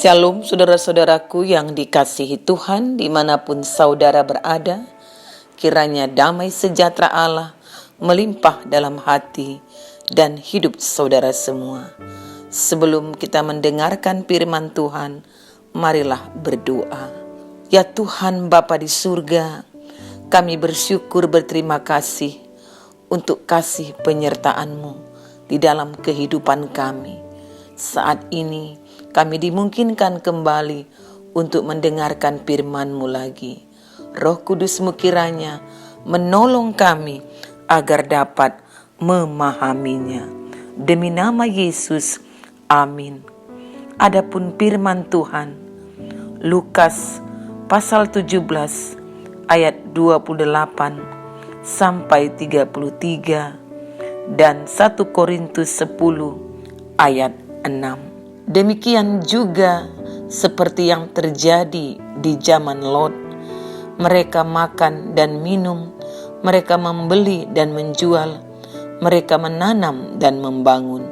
Shalom saudara-saudaraku yang dikasihi Tuhan dimanapun saudara berada. Kiranya damai sejahtera Allah melimpah dalam hati dan hidup saudara semua. Sebelum kita mendengarkan firman Tuhan, marilah berdoa. Ya Tuhan Bapa di surga, kami bersyukur berterima kasih untuk kasih penyertaan-Mu di dalam kehidupan kami. Saat ini kami dimungkinkan kembali untuk mendengarkan firman-Mu lagi. Roh Kudus-Mu kiranya menolong kami agar dapat memahaminya. Demi nama Yesus, amin. Adapun firman Tuhan, Lukas pasal 17 ayat 28 sampai 33 dan 1 Korintus 10 ayat 6. Demikian juga seperti yang terjadi di zaman Lot. Mereka makan dan minum, mereka membeli dan menjual, mereka menanam dan membangun.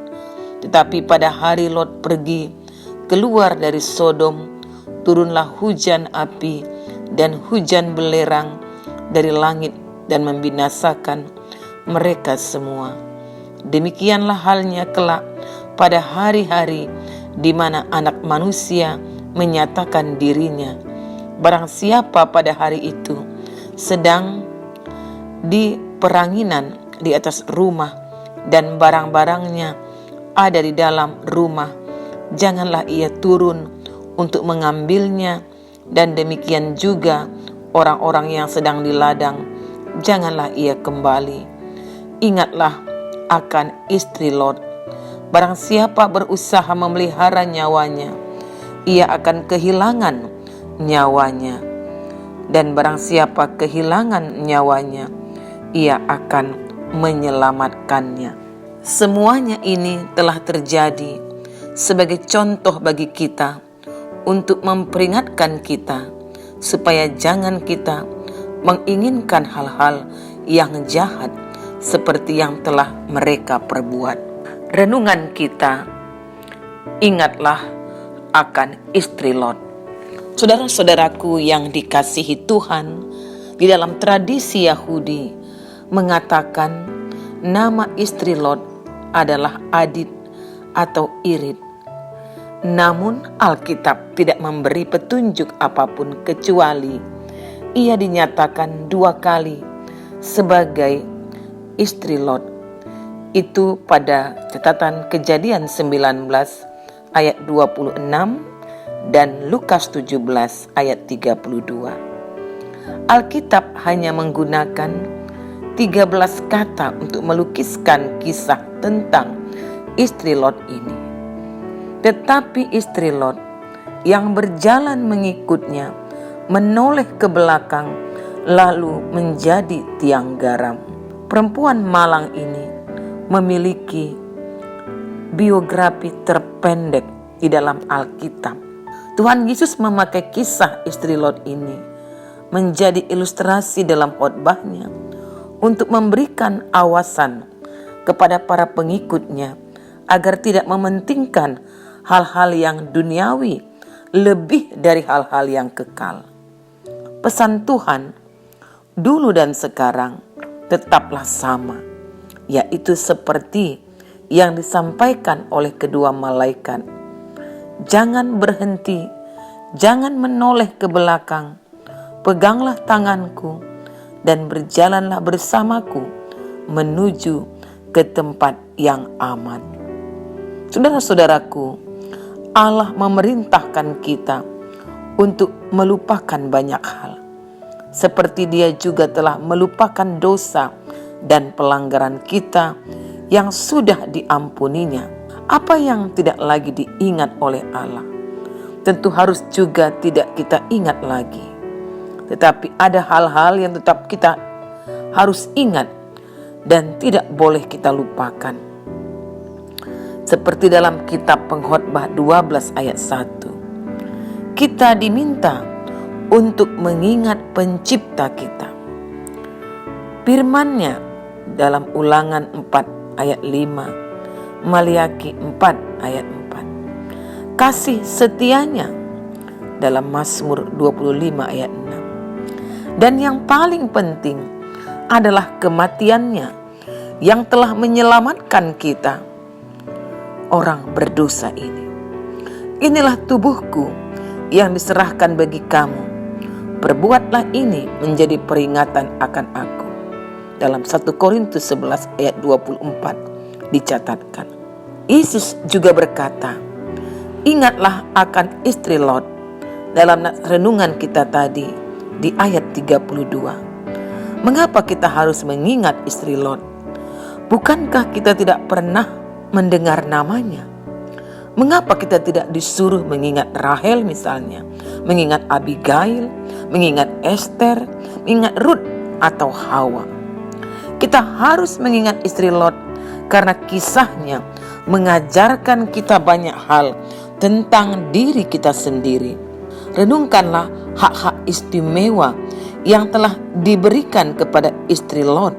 Tetapi pada hari Lot pergi keluar dari Sodom, turunlah hujan api dan hujan belerang dari langit dan membinasakan mereka semua. Demikianlah halnya kelak pada hari-hari di mana anak manusia menyatakan dirinya. Barang siapa pada hari itu sedang di peranginan di atas rumah dan barang-barangnya ada di dalam rumah, janganlah ia turun untuk mengambilnya, dan demikian juga orang-orang yang sedang di ladang, janganlah ia kembali. Ingatlah akan istri Lot. Barang siapa berusaha memelihara nyawanya, ia akan kehilangan nyawanya. Dan barang siapa kehilangan nyawanya, ia akan menyelamatkannya. Semuanya ini telah terjadi sebagai contoh bagi kita untuk memperingatkan kita supaya jangan kita menginginkan hal-hal yang jahat seperti yang telah mereka perbuat. Renungan kita, ingatlah akan istri Lot. Saudara-saudaraku yang dikasihi Tuhan, di dalam tradisi Yahudi mengatakan nama istri Lot adalah Adit atau Irit. Namun Alkitab tidak memberi petunjuk apapun kecuali ia dinyatakan 2 kali sebagai istri Lot. Itu pada catatan Kejadian 19 ayat 26 dan Lukas 17 ayat 32. Alkitab hanya menggunakan 13 kata untuk melukiskan kisah tentang istri Lot ini. Tetapi istri Lot yang berjalan mengikutnya menoleh ke belakang lalu menjadi tiang garam. Perempuan malang ini memiliki biografi terpendek di dalam Alkitab. Tuhan Yesus memakai kisah istri Lot ini menjadi ilustrasi dalam khotbahnya untuk memberikan awasan kepada para pengikutnya agar tidak mementingkan hal-hal yang duniawi lebih dari hal-hal yang kekal. Pesan Tuhan dulu dan sekarang tetaplah sama, yaitu seperti yang disampaikan oleh kedua malaikat. Jangan berhenti, jangan menoleh ke belakang, peganglah tanganku dan berjalanlah bersamaku menuju ke tempat yang aman. Saudara-saudaraku, Allah memerintahkan kita untuk melupakan banyak hal, seperti Dia juga telah melupakan dosa dan pelanggaran kita yang sudah diampuninya. Apa yang tidak lagi diingat oleh Allah tentu harus juga tidak kita ingat lagi. Tetapi ada hal-hal yang tetap kita harus ingat dan tidak boleh kita lupakan. Seperti dalam kitab Pengkhotbah 12 ayat 1. Kita diminta untuk mengingat pencipta kita. Firman-Nya dalam Ulangan 4 ayat 5, Maliaki 4 ayat 4. kasih setianya dalam Mazmur 25 ayat 6. Dan yang paling penting adalah kematiannya yang telah menyelamatkan kita, orang berdosa ini. Inilah tubuhku yang diserahkan bagi kamu. Perbuatlah ini menjadi peringatan akan aku. Dalam 1 Korintus 11 ayat 24 dicatatkan. Yesus juga berkata, ingatlah akan istri Lot dalam renungan kita tadi di ayat 32. Mengapa kita harus mengingat istri Lot? Bukankah kita tidak pernah mendengar namanya? Mengapa kita tidak disuruh mengingat Rahel misalnya, mengingat Abigail, mengingat Esther, mengingat Ruth atau Hawa? Kita harus mengingat istri Lot karena kisahnya mengajarkan kita banyak hal tentang diri kita sendiri. Renungkanlah hak-hak istimewa yang telah diberikan kepada istri Lot.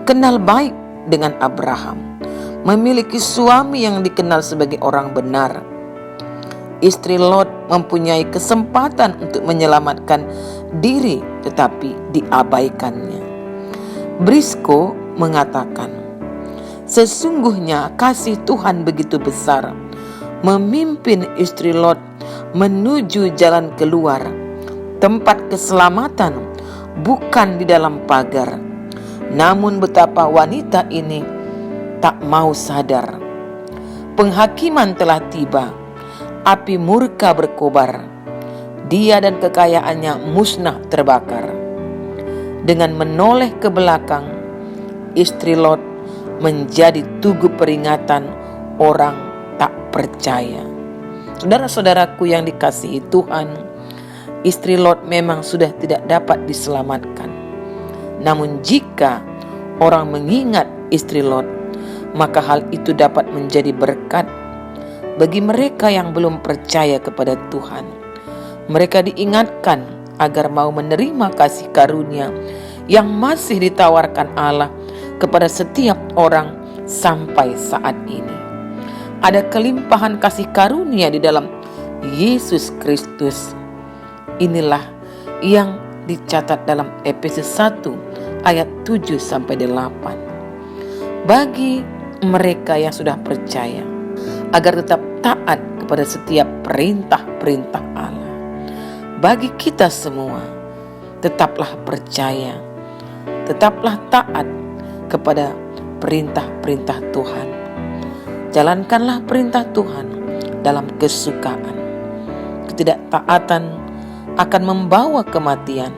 Kenal baik dengan Abraham, memiliki suami yang dikenal sebagai orang benar. Istri Lot mempunyai kesempatan untuk menyelamatkan diri, tetapi diabaikannya. Briscoe mengatakan, sesungguhnya kasih Tuhan begitu besar, memimpin istri Lot menuju jalan keluar, tempat keselamatan, bukan di dalam pagar. Namun betapa wanita ini tak mau sadar. Penghakiman telah tiba, api murka berkobar, dia dan kekayaannya musnah terbakar. Dengan menoleh ke belakang, istri Lot menjadi tugu peringatan orang tak percaya. Saudara-saudaraku yang dikasihi Tuhan, istri Lot memang sudah tidak dapat diselamatkan. Namun jika orang mengingat istri Lot, maka hal itu dapat menjadi berkat bagi mereka yang belum percaya kepada Tuhan. Mereka diingatkan agar mau menerima kasih karunia yang masih ditawarkan Allah kepada setiap orang sampai saat ini. Ada kelimpahan kasih karunia di dalam Yesus Kristus. Inilah yang dicatat dalam Efesus 1 ayat 7-8. Bagi mereka yang sudah percaya, agar tetap taat kepada setiap perintah-perintah Allah. Bagi kita semua, tetaplah percaya, tetaplah taat kepada perintah-perintah Tuhan. Jalankanlah perintah Tuhan dalam kesukaan. Ketidaktaatan akan membawa kematian,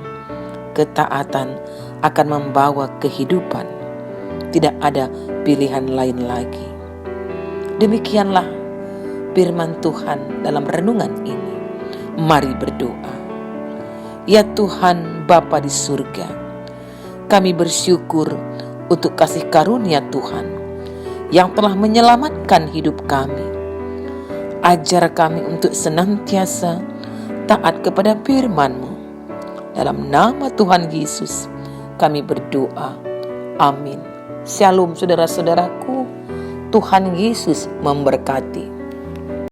ketaatan akan membawa kehidupan. Tidak ada pilihan lain lagi. Demikianlah firman Tuhan dalam renungan ini. Mari berdoa. Ya Tuhan Bapa di surga, kami bersyukur untuk kasih karunia Tuhan yang telah menyelamatkan hidup kami. Ajar kami untuk senantiasa taat kepada firman-Mu. Dalam nama Tuhan Yesus kami berdoa. Amin. Shalom saudara-saudaraku. Tuhan Yesus memberkati.